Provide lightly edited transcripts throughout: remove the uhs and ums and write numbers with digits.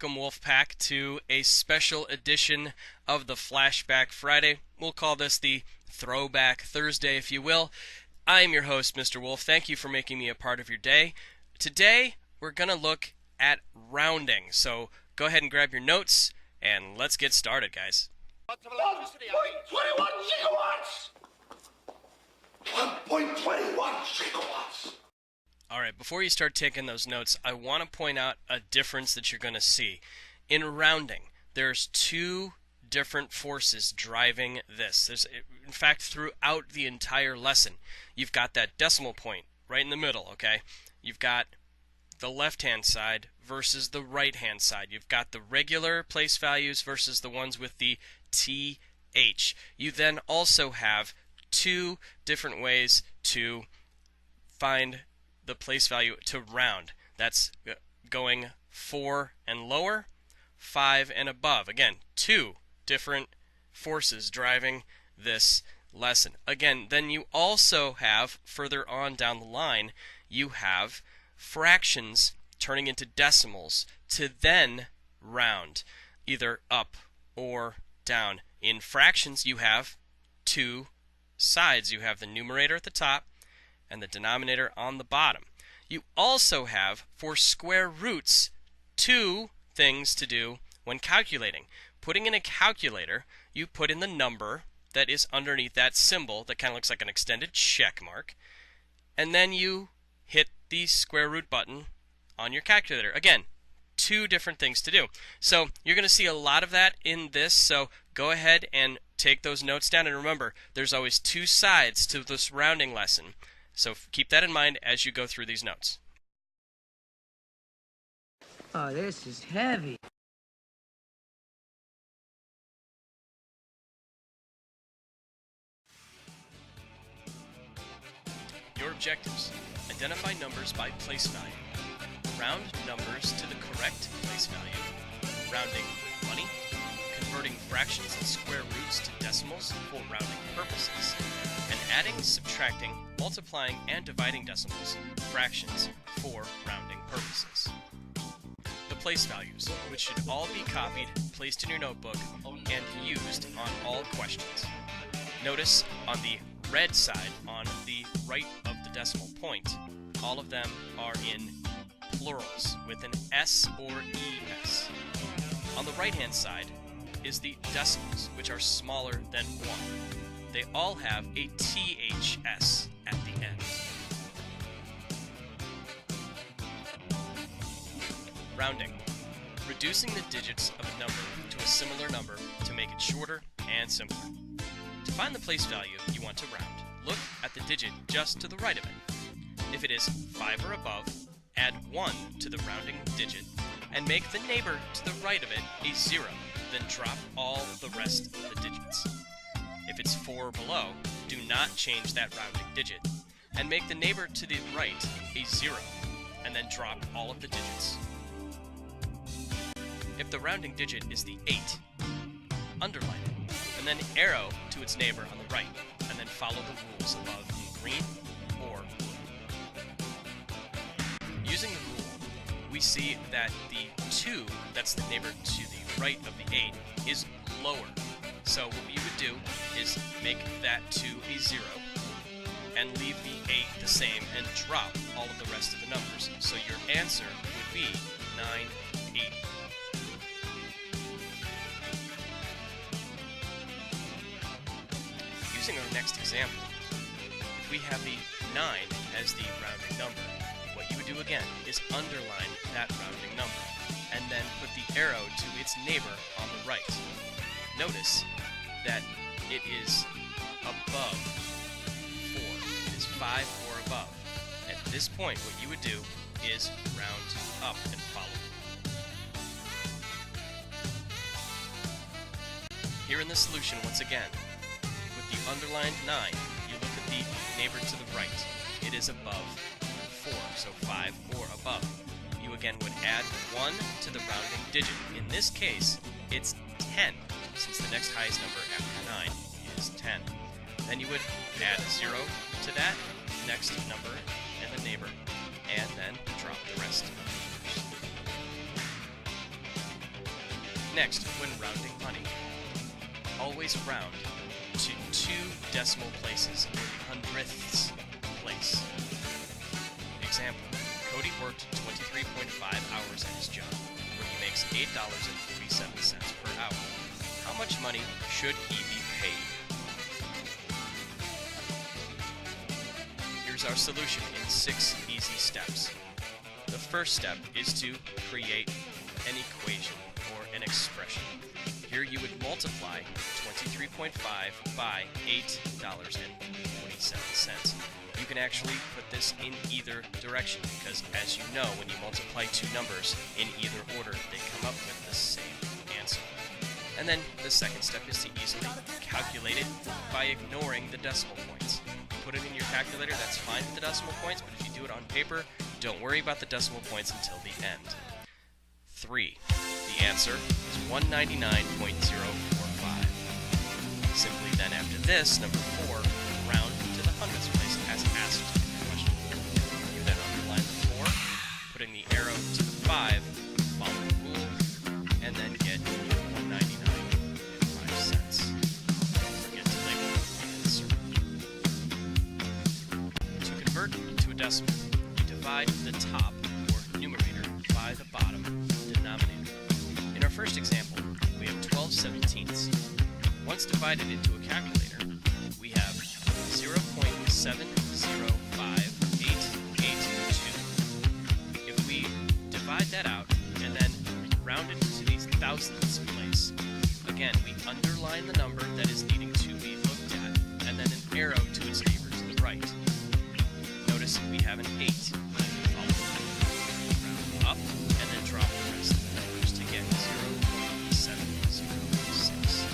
Welcome, Wolfpack, to a special edition of the Flashback Friday. We'll call this the Throwback Thursday, if you will. I am your host, Mr. Wolf. Thank you for making me a part of your day. Today, we're going to look at rounding. So go ahead and grab your notes, and let's get started, guys. 1.21 gigawatts! 1.21 gigawatts! Alright, before you start taking those notes, I want to point out a difference that you're going to see. In rounding, there's two different forces driving this. In fact, throughout the entire lesson, you've got that decimal point right in the middle, okay? You've got the left-hand side versus the right-hand side. You've got the regular place values versus the ones with the TH. You then also have two different ways to find the place value to round. That's going 4 and lower, 5 and above. Again, two different forces driving this lesson. Again, then you also have, further on down the line, you have fractions turning into decimals to then round, either up or down. In fractions, you have two sides. You have the numerator at the top and the denominator on the bottom. You also have, for square roots, two things to do when calculating. Putting in a calculator, you put in the number that is underneath that symbol that kind of looks like an extended check mark, and then you hit the square root button on your calculator. Again, two different things to do. So you're going to see a lot of that in this, so go ahead and take those notes down, and remember, there's always two sides to this rounding lesson. So keep that in mind as you go through these notes. Oh, this is heavy. Your objectives: identify numbers by place value, round numbers to the correct place value, rounding with money, converting fractions and square roots to decimals for rounding purposes, and adding, subtracting, multiplying, and dividing decimals, fractions, for rounding purposes. The place values, which should all be copied, placed in your notebook, and used on all questions. Notice on the red side, on the right of the decimal point, all of them are in plurals with an S or ES. On the right-hand side is the decimals, which are smaller than 1. They all have a THS at the end. Rounding. Reducing the digits of a number to a similar number to make it shorter and simpler. To find the place value you want to round, look at the digit just to the right of it. If it is 5 or above, add 1 to the rounding digit and make the neighbor to the right of it a 0, then drop all the rest of the digits. If it's 4 or below, do not change that rounding digit, and make the neighbor to the right a 0, and then drop all of the digits. If the rounding digit is the 8, underline it, and then arrow to its neighbor on the right, and then follow the rules above in green or blue. Using the rule, we see that the 2, that's the neighbor to the right of the 8, is lower. So what you would do is make that 2 a 0, and leave the 8 the same, and drop all of the rest of the numbers. So your answer would be 980. Using our next example, if we have the 9 as the rounding number, what you would do again is underline that rounding number, and then put the arrow to its neighbor on the right. Notice that it is above 4. It is 5 or above. At this point, what you would do is round up and follow. Here in the solution, once again, with the underlined 9, you look at the neighbor to the right. It is above 4, so 5 or above. You again would add 1 to the rounding digit. In this case, it's 10, since the next highest number after 9 is 10. Then you would add a 0 to that next number and the neighbor, and then drop the rest of the numbers. Next, when rounding money, always round to 2 decimal places or the hundredths place. Example, Cody worked 23.5 hours at his job, where he makes $8.47 per hour. How much money should he be paid? Here's our solution in 6 easy steps. The first step is to create an equation or an expression. Here you would multiply 23.5 by $8.47. You can actually put this in either direction because, as you know, when you multiply 2 numbers in either order, they come up with the same answer. And then the second step is to easily calculate it by ignoring the decimal points. Put it in your calculator, that's fine with the decimal points, but if you do it on paper, don't worry about the decimal points until the end. 3. The answer is 199.045. Simply then after this, number 4, round to the hundredths place as asked in the question. You then underline the 4, putting the arrow to the 5, follow the rule, and then get 199.05. Don't forget to label the answer. To convert to a decimal, you divide the top, or numerator, by the bottom denominator. In our first example, we have 12/17. Once divided into a calculator, we have 0.705882. If we divide that out and then round it to these thousandths place, again, we underline the number that is needing to be looked at, and then an arrow to its neighbor to the right. Notice we have an 8. Round up, and then drop the rest of the numbers to get 0.706.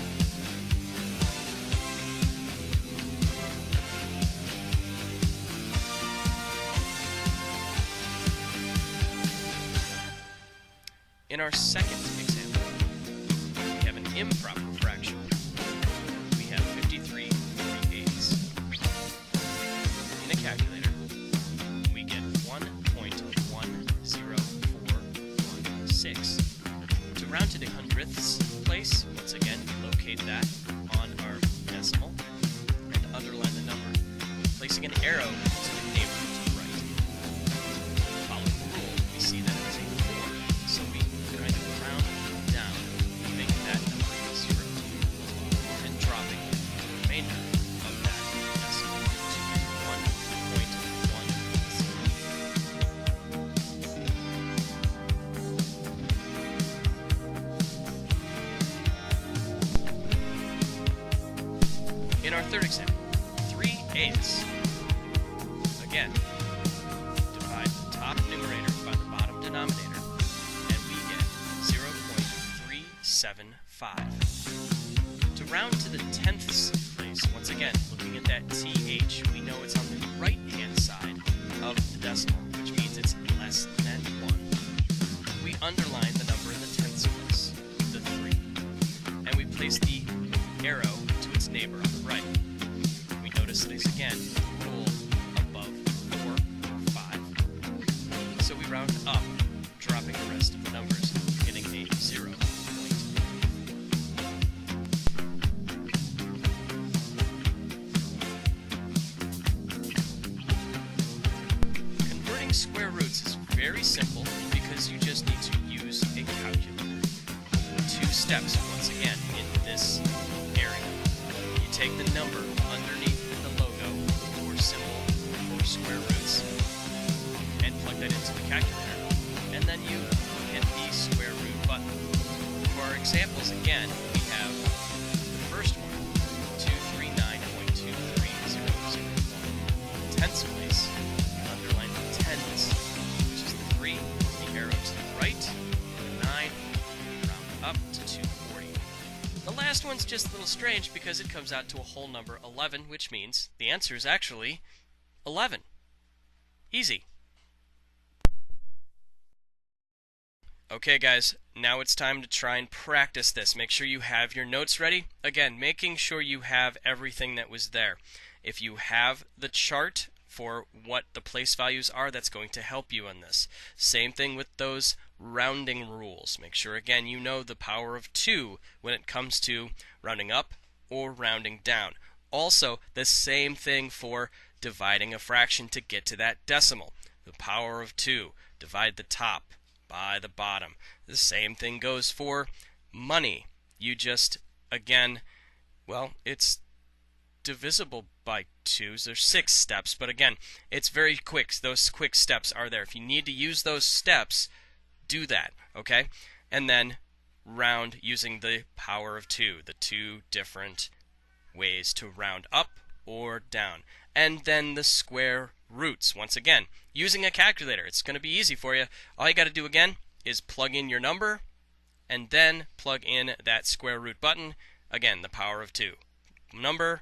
In our second example, we have an improper fraction. We have 53/48. In a calculator, we get 1.10416. To round to the hundredths place, once again, we locate that on our decimal and underline the number, placing an arrow to the neighbor to the right. Following the rule, we see that it is a 4, so we kind of round down, making that number equal 0, and dropping the remainder of that decimal to 1.10. In our third example, 3/8. Again, divide the top numerator by the bottom denominator, and we get 0.375. To round to the tenths place, once again, looking at that TH, we know it's on the right-hand side of the decimal, which means it's less than 1. We underline the number in the tenths place, the 3, and we place the arrow to its neighbor on the right. We notice that it's again rule above 4 or 5. So we round up, dropping the rest of the numbers, getting a 0 point. Converting square roots is very simple because you just need to use a calculator. 2 steps once again in this area. You take the number underneath the logo or symbol for square roots and plug that into the calculator, and then you hit the square root button. For our examples again, we have the first one, 239.23001. Tenths place, you underline the tens, which is the 3, the arrow to the right, the 9, round up to 240. The last one's just a little strange because it comes out to a whole number 11, which means the answer is actually 11. Easy. Okay guys, now it's time to try and practice this. Make sure you have your notes ready. Again, making sure you have everything that was there. If you have the chart for what the place values are, that's going to help you on this. Same thing with those rounding rules. Make sure, again, you know the power of 2 when it comes to rounding up or rounding down. Also, the same thing for dividing a fraction to get to that decimal. The power of 2. Divide the top by the bottom. The same thing goes for money. You just, again, well, it's divisible by 2. So there's 6 steps, but again, it's very quick. Those quick steps are there. If you need to use those steps, do that, okay? And then round using the power of 2, the 2 different ways to round up or down. And then the square roots. Once again, using a calculator, it's going to be easy for you. All you got to do again is plug in your number and then plug in that square root button. Again, the power of 2. Number,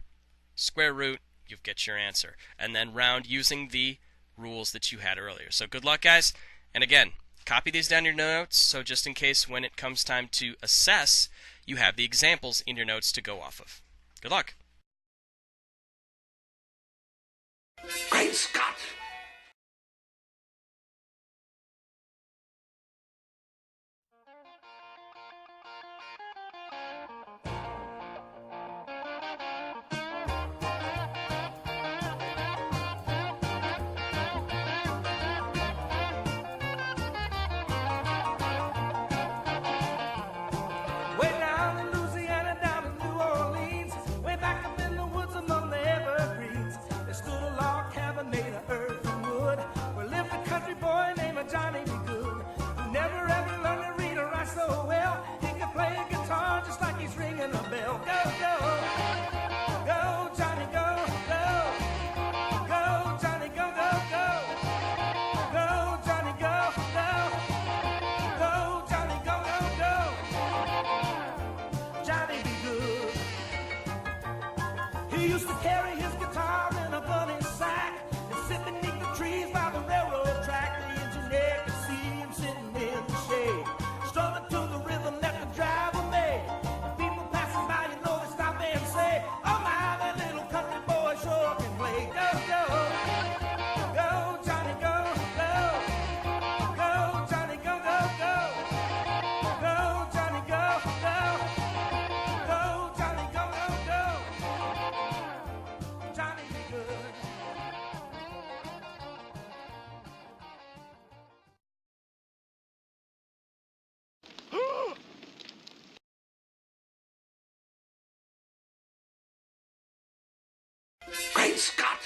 square root, you get your answer. And then round using the rules that you had earlier. So good luck, guys. And again, copy these down in your notes, so just in case when it comes time to assess, you have the examples in your notes to go off of. Good luck. Great Scott! Way down in Louisiana, down in New Orleans, way back up in the woods among the evergreens, there stood a log cabin made of earth and wood, where lived a country boy named Johnny B. Good, who never ever learned to read or write so well. He could play a guitar just like he's ringing a bell. Go, go, go, Johnny, go, go, go, Johnny, go, go, go, go, Johnny, go, go, go, Johnny, go, go, go. Johnny be good. He used to carry his guitar in a gunny sack and sit beneath the trees by the railroad track. The engineer could see him sitting in the shade, strumming to the rhythm that the driver made. And people passing by, you know, they stop and say, "Oh my, that little country boy sure can play." Go, go, go, Johnny, go, go, go, Johnny, go, go, go, go, Johnny, go, go. Go, Johnny, go, go, go. Johnny be good. Great Scott!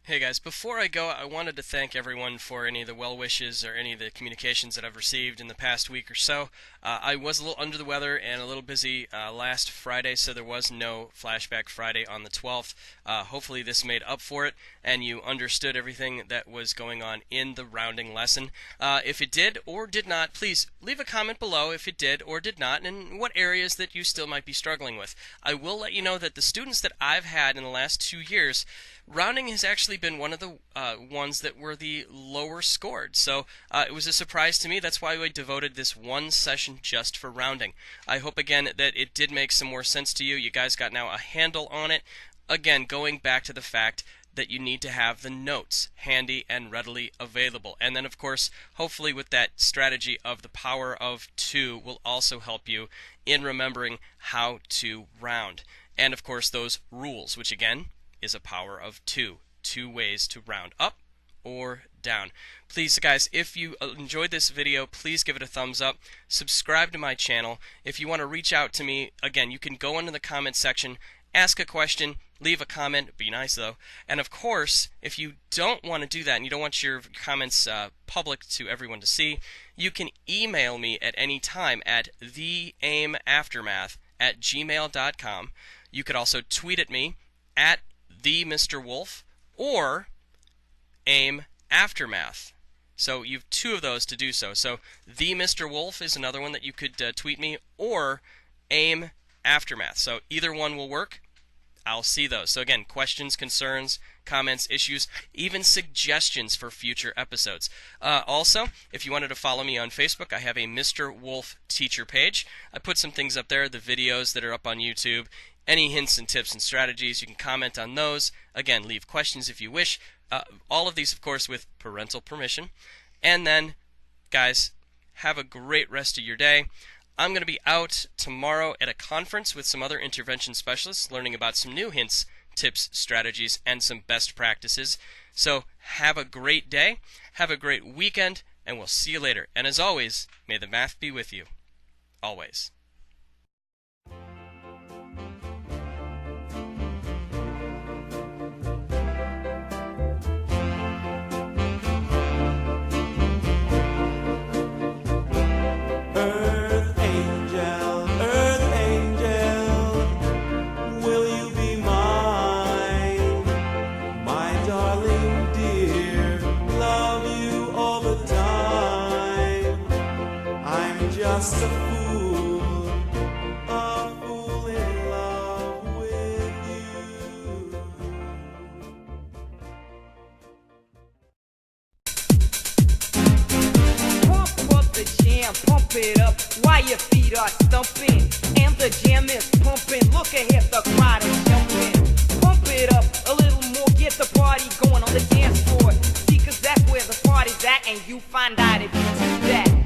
Hey guys, before I go, I wanted to thank everyone for any of the well wishes or any of the communications that I've received in the past week or so. I was a little under the weather and a little busy last Friday, so there was no Flashback Friday on the 12th. Hopefully this made up for it and you understood everything that was going on in the rounding lesson. If it did or did not, please leave a comment below if it did or did not and what areas that you still might be struggling with. I will let you know that the students that I've had in the last 2 years, rounding has actually been one of the ones that were the lower scored. So it was a surprise to me. That's why we devoted this one session just for rounding. I hope again that it did make some more sense to you. You guys got now a handle on it. Again, going back to the fact that you need to have the notes handy and readily available. And then of course, hopefully with that strategy of the power of 2 will also help you in remembering how to round. And of course those rules, which again is a power of 2. 2 ways to round up or down. Please guys, if you enjoyed this video, please give it a thumbs up. Subscribe to my channel. If you want to reach out to me, again, you can go into the comment section, ask a question, leave a comment, be nice though. And of course, if you don't want to do that and you don't want your comments public to everyone to see, you can email me at any time at theaimaftermath@gmail.com. You could also tweet at me at @TheMrWolf or AimAftermath. So you have 2 of those to do so. So TheMrWolf is another one that you could tweet me, or AimAftermath. So either one will work. I'll see those. So again, questions, concerns, comments, issues, even suggestions for future episodes. Also, if you wanted to follow me on Facebook, I have a Mr. Wolf teacher page. I put some things up there, the videos that are up on YouTube, any hints and tips and strategies, you can comment on those. Again, leave questions if you wish. All of these, of course, with parental permission. And then, guys, have a great rest of your day. I'm going to be out tomorrow at a conference with some other intervention specialists learning about some new hints, tips, strategies, and some best practices. So have a great day, have a great weekend, and we'll see you later. And as always, may the math be with you. Always. Just a fool in love with you. Pump up the jam, pump it up while your feet are stumping. And the jam is pumping, look ahead, the crowd is jumping. Pump it up a little more, get the party going on the dance floor. See, 'cause that's where the party's at, and you find out if you do that.